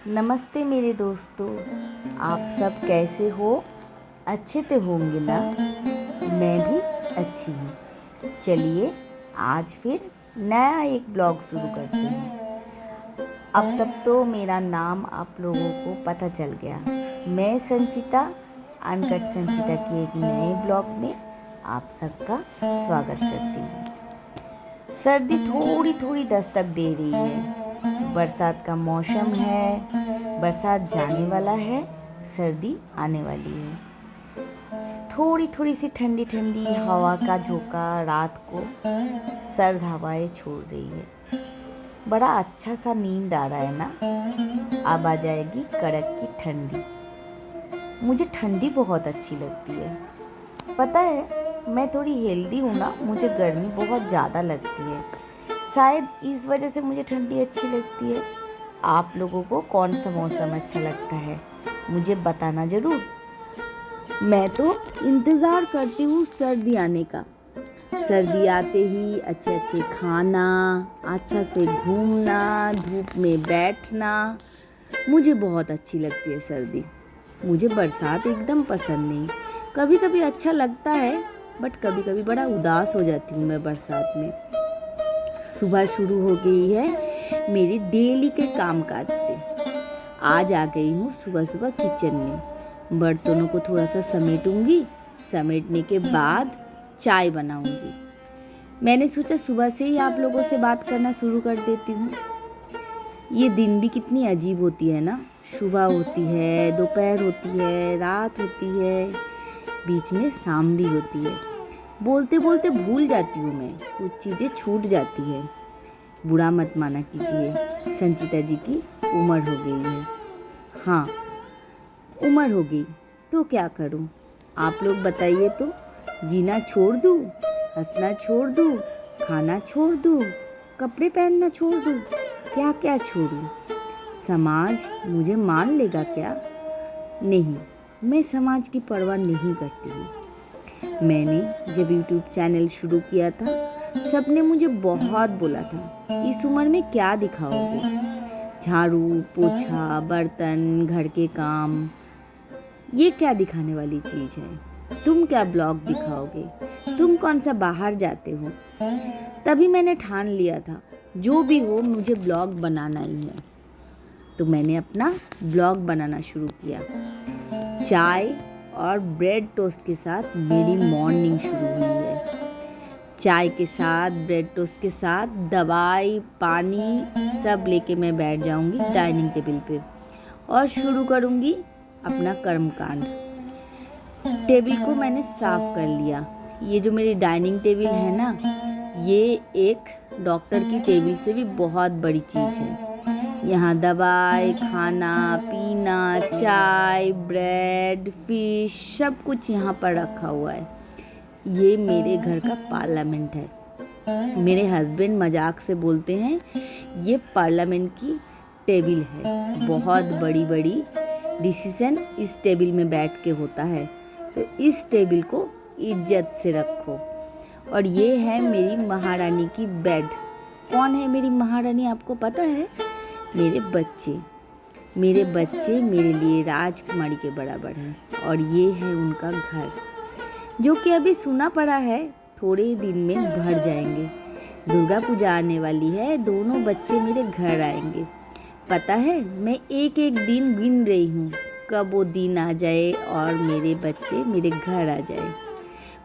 नमस्ते मेरे दोस्तों। आप सब कैसे हो? अच्छे तो होंगे ना। मैं भी अच्छी हूँ। चलिए आज फिर नया एक ब्लॉग शुरू करते हैं। अब तक तो मेरा नाम आप लोगों को पता चल गया। मैं संचिता, अनकट संचिता के एक नए ब्लॉग में आप सबका स्वागत करती हूँ। सर्दी थोड़ी थोड़ी दस्तक दे रही है। बरसात का मौसम है, बरसात जाने वाला है, सर्दी आने वाली है। थोड़ी थोड़ी सी ठंडी ठंडी हवा का झोंका रात को सर्द हवाएं छोड़ रही है। बड़ा अच्छा सा नींद आ रहा है ना। अब आ जाएगी कड़क की ठंडी। मुझे ठंडी बहुत अच्छी लगती है। पता है, मैं थोड़ी हेल्दी हूँ ना, मुझे गर्मी बहुत ज़्यादा लगती है। शायद इस वजह से मुझे ठंडी अच्छी लगती है। आप लोगों को कौन सा मौसम अच्छा लगता है मुझे बताना ज़रूर। मैं तो इंतज़ार करती हूँ सर्दी आने का। सर्दी आते ही अच्छे अच्छे खाना, अच्छा से घूमना, धूप में बैठना, मुझे बहुत अच्छी लगती है सर्दी। मुझे बरसात एकदम पसंद नहीं। कभी कभी अच्छा लगता है, बट कभी कभी बड़ा उदास हो जाती हूँ मैं बरसात में। सुबह शुरू हो गई है मेरी डेली के कामकाज से। आज आ गई हूँ सुबह सुबह किचन में। बर्तनों को थोड़ा सा समेटूंगी। समेटने के बाद चाय बनाऊंगी। मैंने सोचा सुबह से ही आप लोगों से बात करना शुरू कर देती हूँ। ये दिन भी कितनी अजीब होती है ना। सुबह होती है, दोपहर होती है, रात होती है, बीच में शाम भी होती है। बोलते बोलते भूल जाती हूँ मैं, कुछ चीज़ें छूट जाती है। बुरा मत माना कीजिए, संचिता जी की उम्र हो गई है। हाँ, उम्र हो गई तो क्या करूँ, आप लोग बताइए तो। जीना छोड़ दूँ, हंसना छोड़ दूँ, खाना छोड़ दूँ, कपड़े पहनना छोड़ दूँ, क्या क्या छोड़ूँ? समाज मुझे मान लेगा क्या? नहीं, मैं समाज की परवाह नहीं करती हूँ। मैंने जब YouTube चैनल शुरू किया था, सबने मुझे बहुत बोला था, इस उम्र में क्या दिखाओगे? झाड़ू पोछा, बर्तन, घर के काम, ये क्या दिखाने वाली चीज़ है? तुम क्या ब्लॉग दिखाओगे? तुम कौन सा बाहर जाते हो? तभी मैंने ठान लिया था, जो भी हो मुझे ब्लॉग बनाना ही है। तो मैंने अपना ब्लॉग बनाना शुरू किया। चाय और ब्रेड टोस्ट के साथ मेरी मॉर्निंग शुरू हुई है। चाय के साथ, ब्रेड टोस्ट के साथ, दवाई, पानी सब लेके मैं बैठ जाऊंगी डाइनिंग टेबल पे और शुरू करूंगी अपना कर्मकांड। टेबल को मैंने साफ कर लिया। ये जो मेरी डाइनिंग टेबल है ना, ये एक डॉक्टर की टेबल से भी बहुत बड़ी चीज़ है। यहाँ दवाई, खाना पीना, चाय, ब्रेड, फिश, सब कुछ यहाँ पर रखा हुआ है। ये मेरे घर का पार्लियामेंट है। मेरे हस्बैंड मजाक से बोलते हैं ये पार्लियामेंट की टेबल है। बहुत बड़ी बड़ी डिसीजन इस टेबल में बैठ के होता है, तो इस टेबल को इज्जत से रखो। और ये है मेरी महारानी की बेड। कौन है मेरी महारानी आपको पता है? मेरे बच्चे। मेरे बच्चे मेरे लिए राजकुमारी के बराबर हैं। और ये है उनका घर, जो कि अभी सुना पड़ा है थोड़े दिन में भर जाएंगे। दुर्गा पूजा आने वाली है, दोनों बच्चे मेरे घर आएंगे। पता है, मैं एक एक दिन गिन रही हूँ, कब वो दिन आ जाए और मेरे बच्चे मेरे घर आ जाए।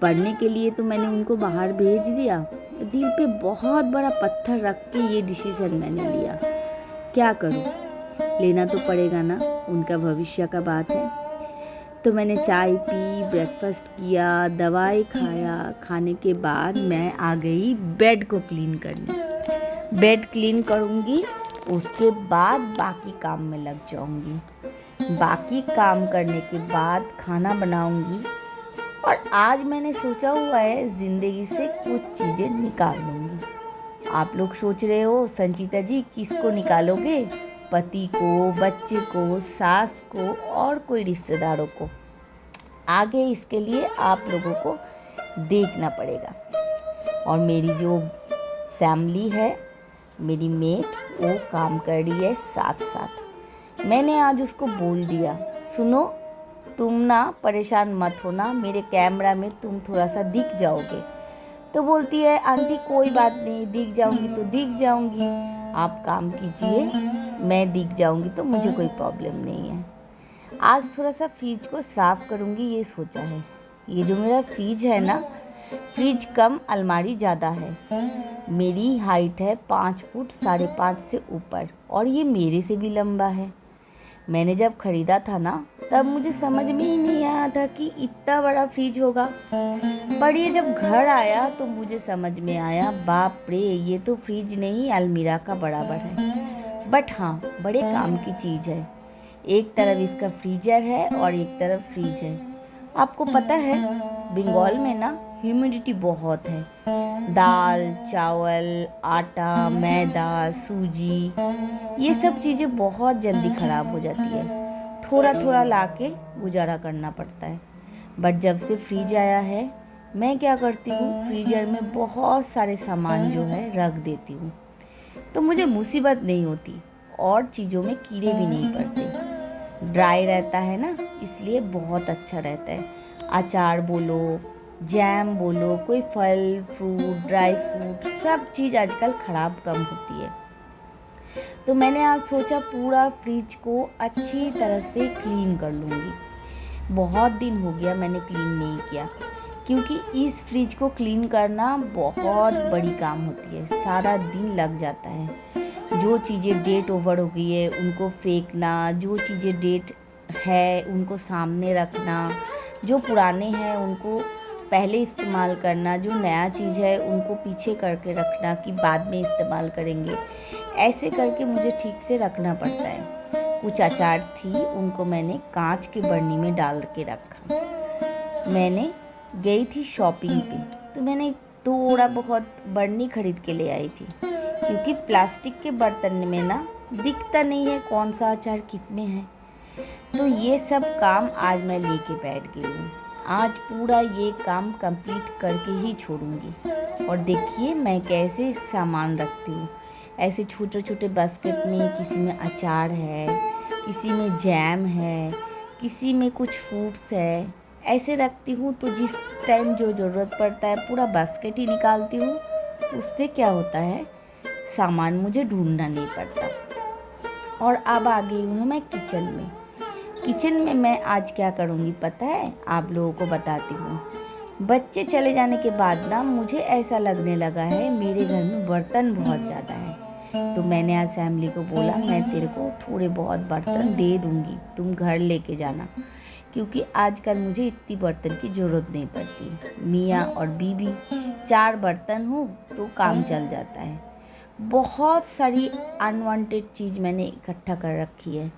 पढ़ने के लिए तो मैंने उनको बाहर भेज दिया। दिल पे बहुत बड़ा पत्थर रख के ये डिसीजन मैंने लिया। क्या करूँ, लेना तो पड़ेगा ना, उनका भविष्य का बात है। तो मैंने चाय पी, ब्रेकफास्ट किया, दवाई खाया। खाने के बाद मैं आ गई बेड को क्लीन करने। बेड क्लीन करूँगी, उसके बाद बाकी काम में लग जाऊँगी। बाकी काम करने के बाद खाना बनाऊँगी। और आज मैंने सोचा हुआ है ज़िंदगी से कुछ चीज़ें निकाल लूँगी। आप लोग सोच रहे हो संचिता जी किसको निकालोगे? पति को, बच्चे को, सास को और कोई रिश्तेदारों को? आगे इसके लिए आप लोगों को देखना पड़ेगा। और मेरी जो फैमिली है, मेरी मेट, वो काम कर रही है साथ साथ। मैंने आज उसको बोल दिया, सुनो तुम ना परेशान मत होना, मेरे कैमरा में तुम थोड़ा सा दिख जाओगे। तो बोलती है, आंटी कोई बात नहीं, दिख जाऊंगी तो दिख जाऊंगी, आप काम कीजिए, मैं दिख जाऊंगी तो मुझे कोई प्रॉब्लम नहीं है। आज थोड़ा सा फ्रिज को साफ करूंगी ये सोचा है। ये जो मेरा फ्रिज है ना, फ्रिज कम अलमारी ज़्यादा है। मेरी हाइट है 5 फुट 5.5 से ऊपर और ये मेरे से भी लंबा है। मैंने जब ख़रीदा था ना, तब मुझे समझ में ही नहीं आया था कि इतना बड़ा फ्रिज होगा। पर ये जब घर आया तो मुझे समझ में आया, बाप रे, ये तो फ्रिज नहीं अलमीरा का बराबर है। बट हाँ, बड़े काम की चीज़ है। एक तरफ इसका फ्रीजर है और एक तरफ फ्रिज है। आपको पता है बंगाल में ना ह्यूमिडिटी बहुत है। दाल, चावल, आटा, मैदा, सूजी, ये सब चीज़ें बहुत जल्दी ख़राब हो जाती है। थोड़ा थोड़ा लाके गुजारा करना पड़ता है। बट जब से फ्रिज आया है, मैं क्या करती हूँ, फ्रीजर में बहुत सारे सामान जो है रख देती हूँ, तो मुझे मुसीबत नहीं होती और चीज़ों में कीड़े भी नहीं पड़ते। ड्राई रहता है ना, इसलिए बहुत अच्छा रहता है। अचार बोलो, जैम बोलो, कोई फल फ्रूट, ड्राई फ्रूट, सब चीज़ आजकल ख़राब कम होती है। तो मैंने आज सोचा पूरा फ्रिज को अच्छी तरह से क्लीन कर लूँगी। बहुत दिन हो गया मैंने क्लीन नहीं किया, क्योंकि इस फ्रिज को क्लीन करना बहुत बड़ी काम होती है, सारा दिन लग जाता है। जो चीज़ें डेट ओवर हो गई है उनको फेंकना, जो चीज़ें डेट है उनको सामने रखना, जो पुराने हैं उनको पहले इस्तेमाल करना, जो नया चीज़ है उनको पीछे करके रखना कि बाद में इस्तेमाल करेंगे। ऐसे करके मुझे ठीक से रखना पड़ता है। कुछ अचार थी, उनको मैंने कांच के बर्नी में डाल के रखा। मैंने गई थी शॉपिंग पे, तो मैंने थोड़ा बहुत बर्नी खरीद के ले आई थी, क्योंकि प्लास्टिक के बर्तन में ना दिखता नहीं है कौन सा अचार किस में है। तो ये सब काम आज मैं लेके बैठ गई हूँ। आज पूरा ये काम कंप्लीट करके ही छोड़ूंगी। और देखिए मैं कैसे सामान रखती हूँ, ऐसे छोटे छोटे बास्केट में, किसी में अचार है, किसी में जैम है, किसी में कुछ फ्रूट्स है, ऐसे रखती हूँ। तो जिस टाइम जो ज़रूरत पड़ता है पूरा बास्केट ही निकालती हूँ। उससे क्या होता है, सामान मुझे ढूंढना नहीं पड़ता। और अब आ गई हूँ मैं किचन में। किचन में मैं आज क्या करूँगी पता है, आप लोगों को बताती हूँ। बच्चे चले जाने के बाद ना मुझे ऐसा लगने लगा है मेरे घर में बर्तन बहुत ज़्यादा है। तो मैंने आज फैमिली को बोला, मैं तेरे को थोड़े बहुत बर्तन दे दूँगी, तुम घर लेके जाना, क्योंकि आजकल मुझे इतनी बर्तन की ज़रूरत नहीं पड़ती। मियाँ और बीबी 4 बर्तन हो तो काम चल जाता है। बहुत सारी अनवांटेड चीज़ मैंने इकट्ठा कर रखी है,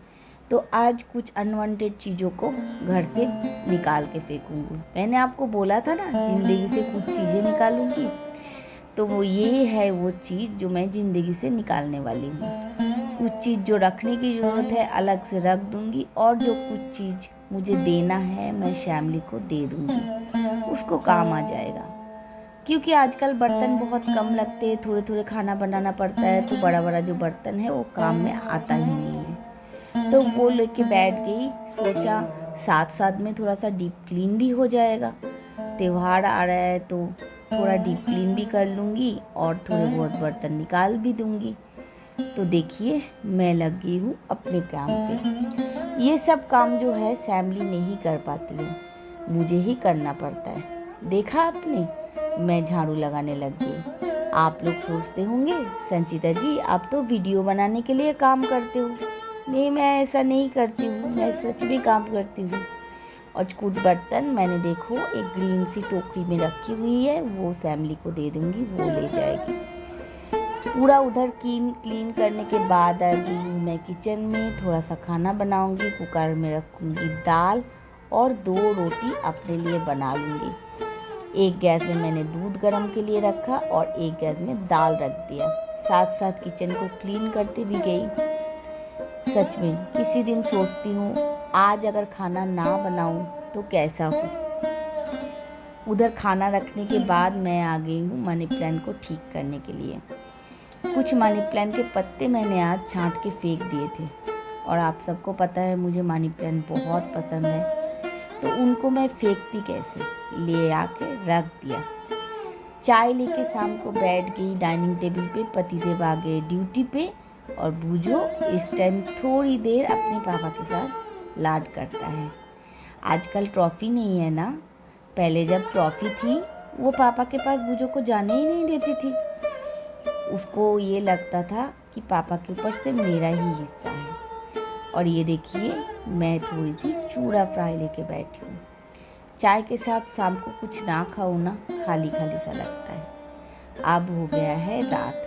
तो आज कुछ अनवांटेड चीज़ों को घर से निकाल के फेंकूंगी। मैंने आपको बोला था ना ज़िंदगी से कुछ चीज़ें निकालूंगी, तो वो ये है वो चीज़ जो मैं ज़िंदगी से निकालने वाली हूँ। कुछ चीज़ जो रखने की ज़रूरत है अलग से रख दूंगी, और जो कुछ चीज़ मुझे देना है मैं फैमिली को दे दूंगी, उसको काम आ जाएगा। क्योंकि आजकल बर्तन बहुत कम लगते हैं, थोड़े थोड़े खाना बनाना पड़ता है, तो बड़ा बड़ा जो बर्तन है वो काम में आता ही नहीं है। तो वो लेके बैठ गई, सोचा साथ साथ में थोड़ा सा डीप क्लीन भी हो जाएगा। त्यौहार आ रहा है तो थोड़ा डीप क्लीन भी कर लूँगी और थोड़े बहुत बर्तन निकाल भी दूँगी। तो देखिए मैं लग गई हूँ अपने काम पे। ये सब काम जो है फैमिली नहीं कर पाती है, मुझे ही करना पड़ता है। देखा आपने, मैं झाड़ू लगाने लग गई। आप लोग सोचते होंगे संचिता जी आप तो वीडियो बनाने के लिए काम करते हो। नहीं, मैं ऐसा नहीं करती हूँ, मैं सच में काम करती हूँ। और कुछ बर्तन मैंने देखो एक ग्रीन सी टोकरी में रखी हुई है, वो फैमिली को दे दूँगी, वो ले जाएगी। पूरा उधर क्लीन करने के बाद आ गई हूँ मैं किचन में। थोड़ा सा खाना बनाऊँगी, कुकर में रखूँगी दाल और 2 रोटी अपने लिए बना लूँगी। एक गैस में मैंने दूध गर्म के लिए रखा और एक गैस में दाल रख दिया। साथ साथ किचन को क्लीन करते भी गई। सच में किसी दिन सोचती हूँ आज अगर खाना ना बनाऊँ तो कैसा हो। उधर खाना रखने के बाद मैं आ गई हूँ मनी प्लांट को ठीक करने के लिए। कुछ मनी प्लांट के पत्ते मैंने आज छांट के फेंक दिए थे और आप सबको पता है मुझे मनी प्लांट बहुत पसंद है, तो उनको मैं फेंकती कैसे, ले आके रख दिया। चाय लेके शाम को बैठ गई डाइनिंग टेबल पे, पतिदेव आ गए ड्यूटी पे और बूझो इस टाइम थोड़ी देर अपने पापा के साथ लाड करता है। आजकल ट्रॉफ़ी नहीं है ना, पहले जब ट्रॉफ़ी थी वो पापा के पास बूझो को जाने ही नहीं देती थी। उसको ये लगता था कि पापा के ऊपर से मेरा ही हिस्सा है। और ये देखिए मैं थोड़ी सी चूड़ा फ्राई लेके बैठी हूँ। चाय के साथ शाम को कुछ ना खाऊं ना, खाली खाली सा लगता है। अब हो गया है रात,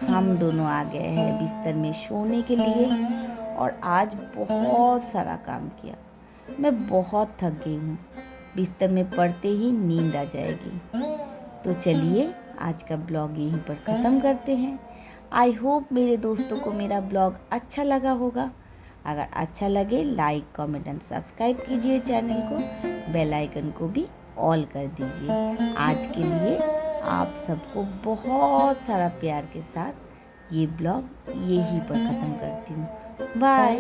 हम दोनों आ गए हैं बिस्तर में सोने के लिए और आज बहुत सारा काम किया। मैं बहुत थक गई हूँ, बिस्तर में पड़ते ही नींद आ जाएगी। तो चलिए आज का ब्लॉग यहीं पर ख़त्म करते हैं। आई होप मेरे दोस्तों को मेरा ब्लॉग अच्छा लगा होगा। अगर अच्छा लगे लाइक कमेंट एंड सब्सक्राइब कीजिए चैनल को, बेल आइकन को भी ऑल कर दीजिए। आज के लिए आप सबको बहुत सारा प्यार के साथ ये ब्लॉग यहीं पर ख़त्म करती हूँ। बाय।